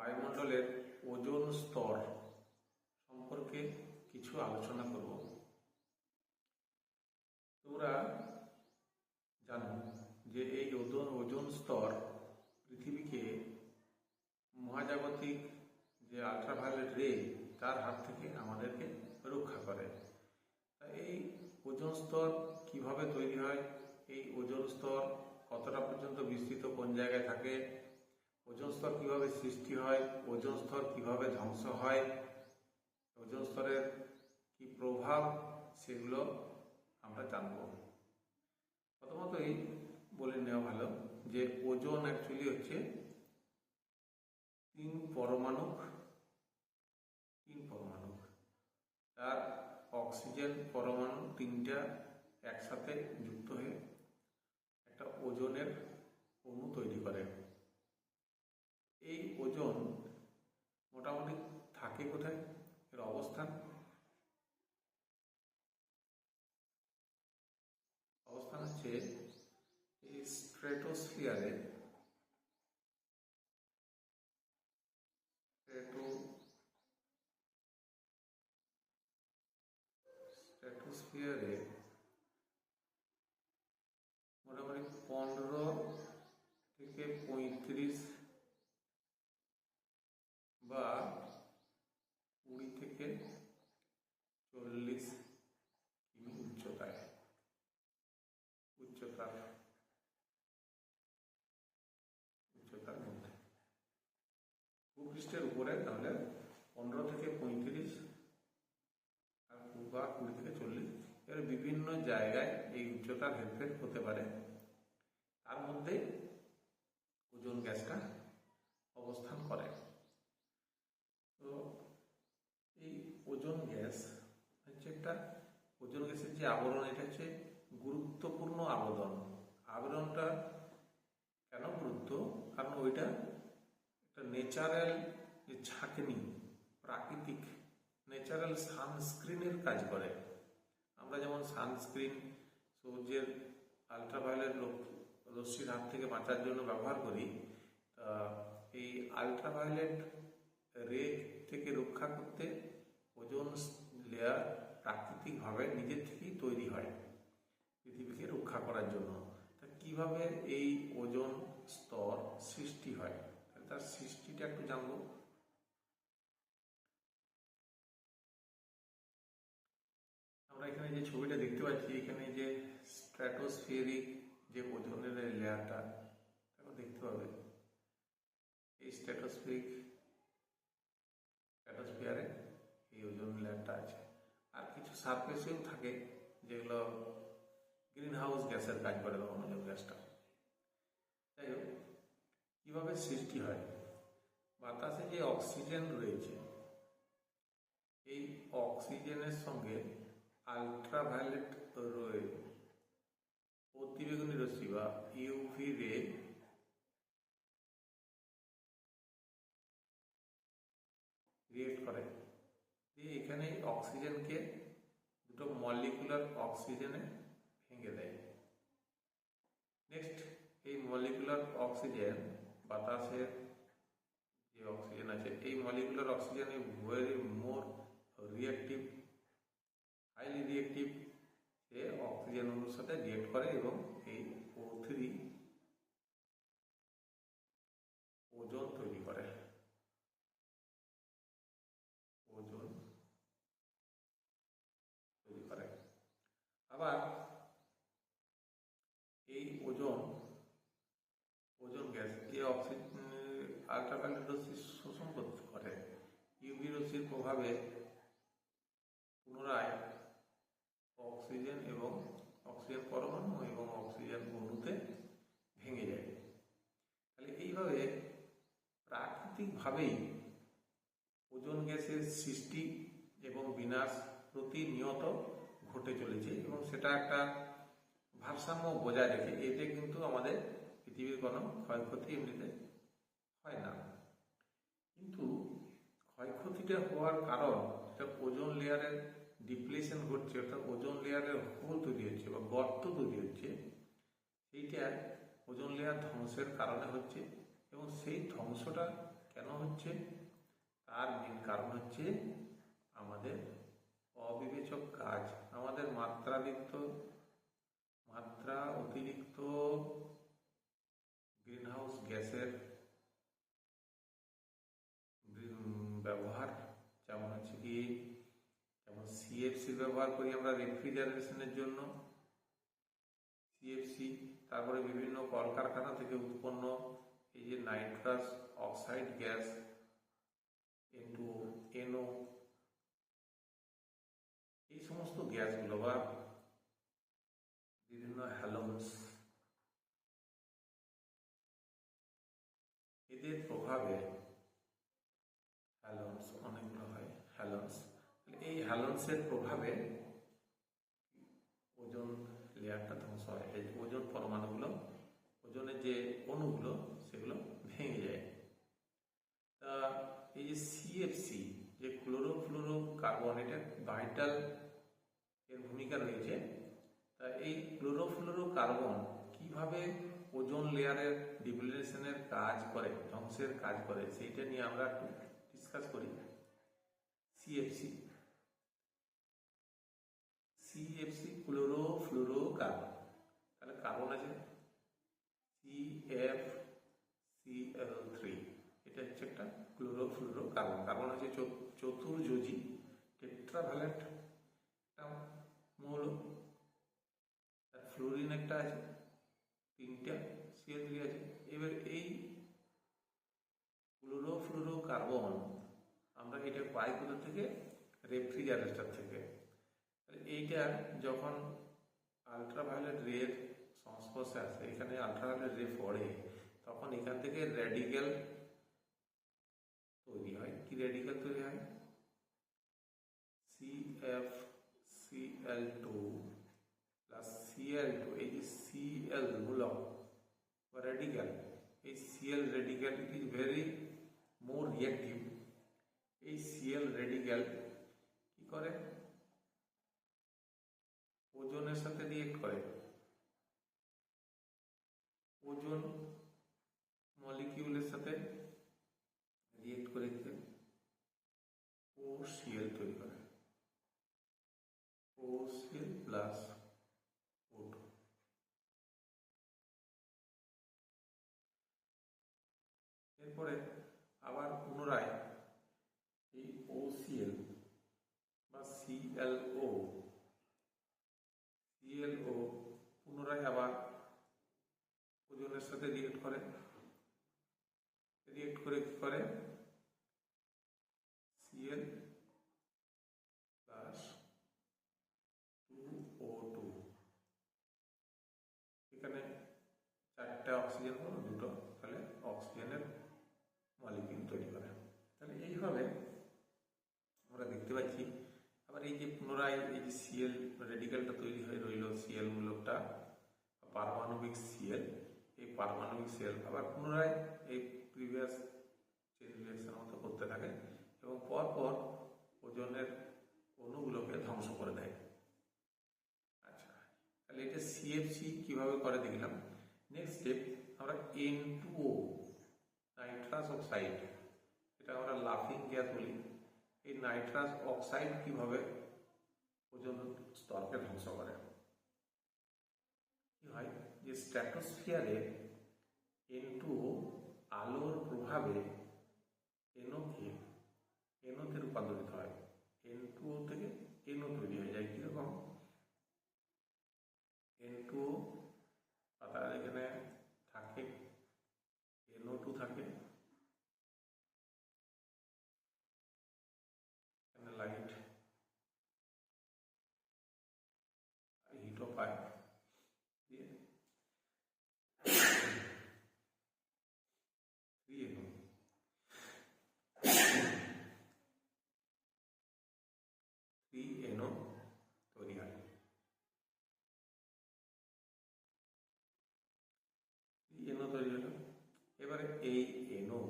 বায়ুমণ্ডলের ওজোন স্তর সম্পর্কে কিছু আলোচনা করব। তোমরা জানো যে এই ওজোন স্তর পৃথিবীকে মহাজাগতিক যে আল্ট্রাভায়োলেট রে তার হাত থেকে আমাদেরকে রক্ষা করে। তাই এই ওজোন স্তর কিভাবে তৈরি হয়, এই ওজোন স্তর কতটা পর্যন্ত বিস্তৃত, কোন জায়গায় থাকে, ওজোন স্তর কিভাবে সৃষ্টি হয়, ওজোন স্তর কিভাবে ধ্বংস হয়, ওজোন স্তরের কি প্রভাব, সেগুলো আমরা জানব। প্রথমতই বলে নেওয়া ভালো যে ওজোন অ্যাকচুয়ালি হচ্ছে তিন পরমাণুক। তার অক্সিজেন পরমাণু তিনটা একসাথে যুক্ত হয়ে একটা ওজোনের অণু তৈরি করে। এই ওজোন মোটামুটি থাকে কোথায়, এর অবস্থান হচ্ছে এই স্ট্র্যাটোস্ফিয়ারে। মোটামুটি 15 থেকে 35 বা 20 থেকে 40 কিমি উচ্চতার মধ্যে ভূপৃষ্ঠের উপরে, তাহলে 15 থেকে 35 বা 20 থেকে 40, এর বিভিন্ন জায়গায় এই উচ্চতার হেরফের হতে পারে। তার মধ্যে ওজোন গ্যাসটা অবস্থান করে। তো এই ওজোন গ্যাস হচ্ছে একটা, ওজোন গ্যাসের যে আবরণ, এটা হচ্ছে গুরুত্বপূর্ণ আবরণটা কেন গুরুত্ব? কারণ ওইটা একটা ন্যাচারাল যে ছাঁকনি, প্রাকৃতিক ন্যাচারাল সানস্ক্রিনের কাজ করে। আমরা যেমন সানস্ক্রিন সূর্যের আলট্রাভায়োলেট রশ্মির হাত থেকে বাঁচার জন্য ব্যবহার করি, তা এই আলট্রাভায়োলেট রে থেকে রক্ষা করতে ওজোন লেয়ার প্রাকৃতিকভাবে নিজের থেকেই তৈরি হয় পৃথিবীকে রক্ষা করার জন্য। তা কিভাবে এই ওজোন স্তর সৃষ্টি হয়, তার সৃষ্টিটা একটু জানবো। আমরা এখানে যে ছবিটা দেখতে পাচ্ছি, এখানে যে স্ট্র্যাটোস্ফিয়ারিক যে ওজোনের লেয়ারটা দেখতে পাবে, এই স্ট্র্যাটোস্ফিয়ারে এই ওজোন লেয়ারটা আছে। আর কিছু সারফেসেও থাকে যেগুলো গ্রিন হাউস গ্যাসের কাজ করে তখন ওজোন গ্যাসটা। যাই হোক, কিভাবে সৃষ্টি হয়? বাতাসে যে অক্সিজেন রয়েছে, এই অক্সিজেনের সঙ্গে আলট্রাভায়োলেট রে, অতিবেগুনি রশ্মি বা ইউভি রে রিয়েক্ট করে, দিয়ে এখানে অক্সিজেনকে দুটো মলিকুলার অক্সিজেনে ভেঙে দেয়। নেক্সট, এই মলিকুলার অক্সিজেন, বাতাসের যে অক্সিজেন আছে, এই মলিকুলার অক্সিজেন ভেরি মোর রিঅ্যাক্টিভ, হাইলি রিঅ্যাক্টিভ, সে অক্সিজেন অণুর সাথে রিয়েক্ট করে এবং এই O3 ওজোন তৈরি করে। আবার এই ওজোন গ্যাস এই অক্সিজেন আলট্রাভায়োলেট রশ্মি শোষণ করে, ইউভি রশ্মির প্রভাবে পুনরায় অক্সিজেন পরমাণু এবং অক্সিজেন অণুতে ভেঙে যায়। তাহলে এইভাবে প্রাকৃতিকভাবেই ওজোন গ্যাসের সৃষ্টি এবং বিনাশ প্রতিনিয়ত ঘটে চলেছে, এবং সেটা একটা ভারসাম্য বজায় রেখে, এতে কিন্তু আমাদের পৃথিবীর কোনো ক্ষয়ক্ষতি এমনিতে হয় না। কিন্তু ক্ষয়ক্ষতিটা হওয়ার কারণ, এটা ওজোন লেয়ারের ডিপ্লেশন ঘটছে, অর্থাৎ ওজোন লেয়ারের হোল তৈরি হচ্ছে বা গর্ত তৈরি হচ্ছে, সেইটা ওজোন লেয়ার ধ্বংসের কারণে হচ্ছে। এবং সেই ধ্বংসটা কেন হচ্ছে? তার মেন কারণ হচ্ছে আমাদের অবিবেচক কাজ, আমাদের মাত্রা অতিরিক্ত গ্রিনহাউস গ্যাসের ব্যবহার, যেমন হচ্ছে কি, যেমন সিএফসি ব্যবহার করি আমরা রেফ্রিজারেশনের জন্য, সিএফসি। তারপরে বিভিন্ন কলকারখানা থেকে উৎপন্ন এই যে nitrous oxide gas, N2O, NO, এই সমস্ত গ্যাসগুলো বা বিভিন্ন হ্যালোনস, এদের প্রভাবে, হ্যালোনস অনেকগুলো হয়, হ্যালোনস, এই হ্যালোনসের প্রভাবে ওজোন লেয়ারটা ধ্বংস হয়। এই ওজোন পরমাণুগুলো, ওজনের যে অণুগুলো, সেগুলো ভেঙে যায়। তা এই যে সিএফসি, যে ক্লোরোফ্লোরো কার্বন, এটা ভাইটাল এর ভূমিকা রয়েছে। তা এই ক্লোরোফ্লোরো কার্বন কিভাবে ওজোন লেয়ারের ডিপ্লিশনের কাজ করে, ধ্বংসের কাজ করে, সেইটা নিয়ে আমরা একটু ডিসকাস করি। সিএফসি, ক্লোরোফ্লোরো কার্বন, তাহলে কার্বন আছে CFCl3, এটা হচ্ছে একটা ক্লোরোফ্লোরো কার্বন। কার্বন হচ্ছে চতুর্যোজী টেট্রাভ্যালেন্ট একটা মৌল। ফ্লোরিন একটা আছে, 3টা Cl3 আছে। এবার এই ক্লোরোফ্লোরো কার্বন আমরা এটা পাই কোথা থেকে? রেফ্রিজারেটর থেকে। এইটা যখন আলট্রাভায়োলেট রের সংস্পর্শে আসে, এখানে আলট্রাভায়োলেট রে পড়ে, তখন এখান থেকে র্যাডিক্যাল তৈরি হয়। কি র্যাডিক্যাল তৈরি হয়? CFCl2 প্লাস Cl2, এই যে Cl মূলক বা র্যাডিক্যাল, এই Cl radical it is very more reactive. এই Cl র্যাডিক্যাল কি করে? ওজনের সাথে রিয়েক্ট করে, ওজোন মলিকিউলের সাথে রিয়েক্ট করে OCl তৈরি করে, OCl প্লাস O2। এরপরে আবার পুনরায় এই OCl বা ClO পুনরায় আবার ওজনের সাথে রিয়েক্ট করে কি করে? Cl প্লাস 2O2, এখানে 4টা অক্সিজেন হলো, 2টো, তাহলে অক্সিজেনের মলিকিউল তৈরি করে। তাহলে এইভাবে আমরা দেখতে পাচ্ছি। আবার এই যে পুনরায় এই যে Cl রেডিক্যালটা তৈরি হয়ে রইল, Cl মূলকটা, পারমাণবিক Cl, এই পারমাণবিক Cl আবার পুনরায় এই প্রিভিয়াস চেইন রিঅ্যাকশন মতো করতে থাকে এবং পরপর ওজনের অণুগুলোকে ধ্বংস করে দেয়। আচ্ছা, তাহলে এটা সিএফসি কিভাবে করে দেখলাম। নেক্সট স্টেপ, আমরা N2O, নাইট্রাস অক্সাইড, এটা আমরা লাফিং গ্যাস বলি। এই নাইট্রাস অক্সাইড কিভাবে ওজোন স্তরকে ধ্বংস করে? কি হয় যে স্ট্র্যাটোস্ফিয়ারে N2O আলোর প্রভাবে NOতে রূপান্তরিত হয়। N2O থেকে NO তৈরি হয়ে যায়। কিরকম? N2O পাতা এখানে থাকে, NO2 থাকে, এখানে লাইট হিটও পায়, দিয়ে 3NO, তৈরি হয়। NO তৈরি হলো। এবারে এই NO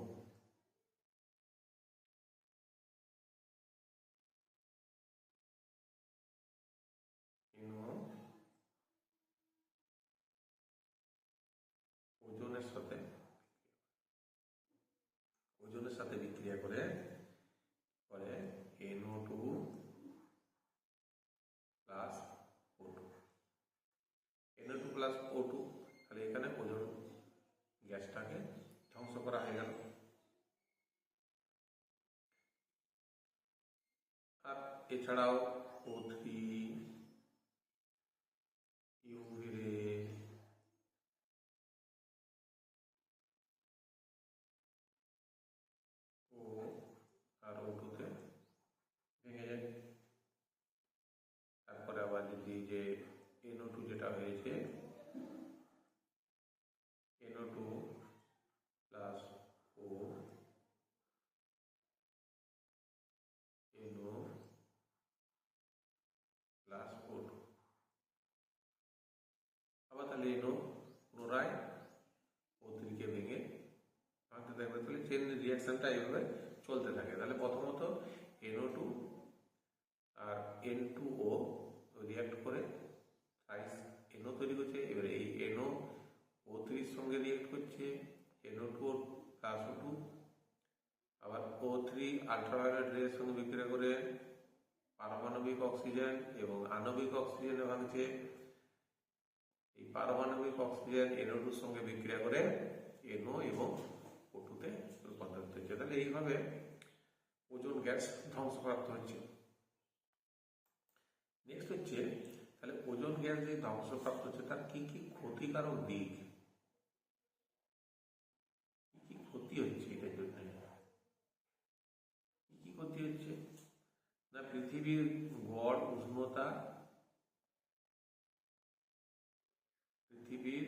ওজনের সাথে বিক্রিয়া করে করে NO2 plus O2। NO2 plus O2, তাহলে এখানে ওজোন গ্যাসটাকে ধ্বংস করা হয়ে গেল। আর এছাড়াও O3, UV রে, ও আর O2 তে ভেঙে যায়। তারপরে আবার যদি যে NO2 যেটা হয়েছে NO2 plus O NO plus O2, আবার তাহলে NO পুনরায় O3 কে ভেঙে ভাঙতে থাকবে। তাহলে চেন রিয়াকশনটা এইভাবে চলতে থাকে। তাহলে প্রথমত NO2 আর N2O রিয়াক্ট করে থ্রাইস NO তৈরি করছে। এবারে এই NO O3 এর সঙ্গে রিয়াক্ট করছে NO2 প্লাস O2, আবার O3 আলট্রাভায়োলেট রের সঙ্গে বিক্রিয়া করে পারমাণবিক অক্সিজেন এবং আণবিক অক্সিজেনে ভাঙছে। এই পারমাণবিক অক্সিজেন NO2 এর সঙ্গে বিক্রিয়া করে NO এবং O2 তে রূপান্তরিত হচ্ছে। তাহলে এইভাবে ওজোন গ্যাস ধ্বংসপ্রাপ্ত হচ্ছে। নেক্সট হচ্ছে, তাহলে ওজোন গ্যাস যে ধ্বংসপ্রাপ্ত হচ্ছে তার কি কি ক্ষতিকারক দিক, কি কি ক্ষতি হচ্ছে এটার জন্য। কি কি ক্ষতি হচ্ছে না, পৃথিবীর গড় উষ্ণতা, পৃথিবীর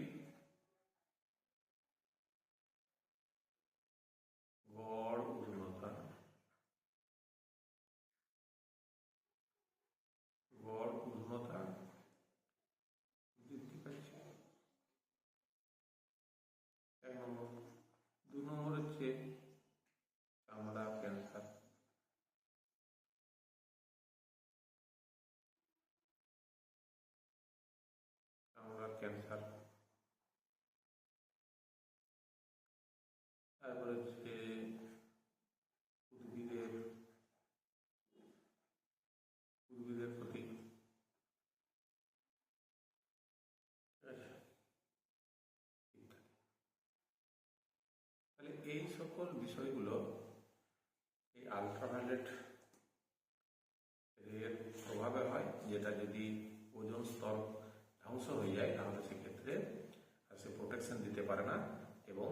গড় উষ্ণতা বৃদ্ধি পাচ্ছে, এক নম্বর। 2 নম্বর হচ্ছে চামড়া ক্যান্সার। চামড়ার ক্যান্সার। তারপরে হচ্ছে উদ্ভিদের ক্ষতি। তাহলে এই সকল বিষয়গুলো এই আলট্রাভায়োলেট এর প্রভাবে হয়, যেটা যদি ওজোন স্তর ধ্বংস হয়ে যায় তাহলে সেক্ষেত্রে সে প্রোটেকশন দিতে পারে না এবং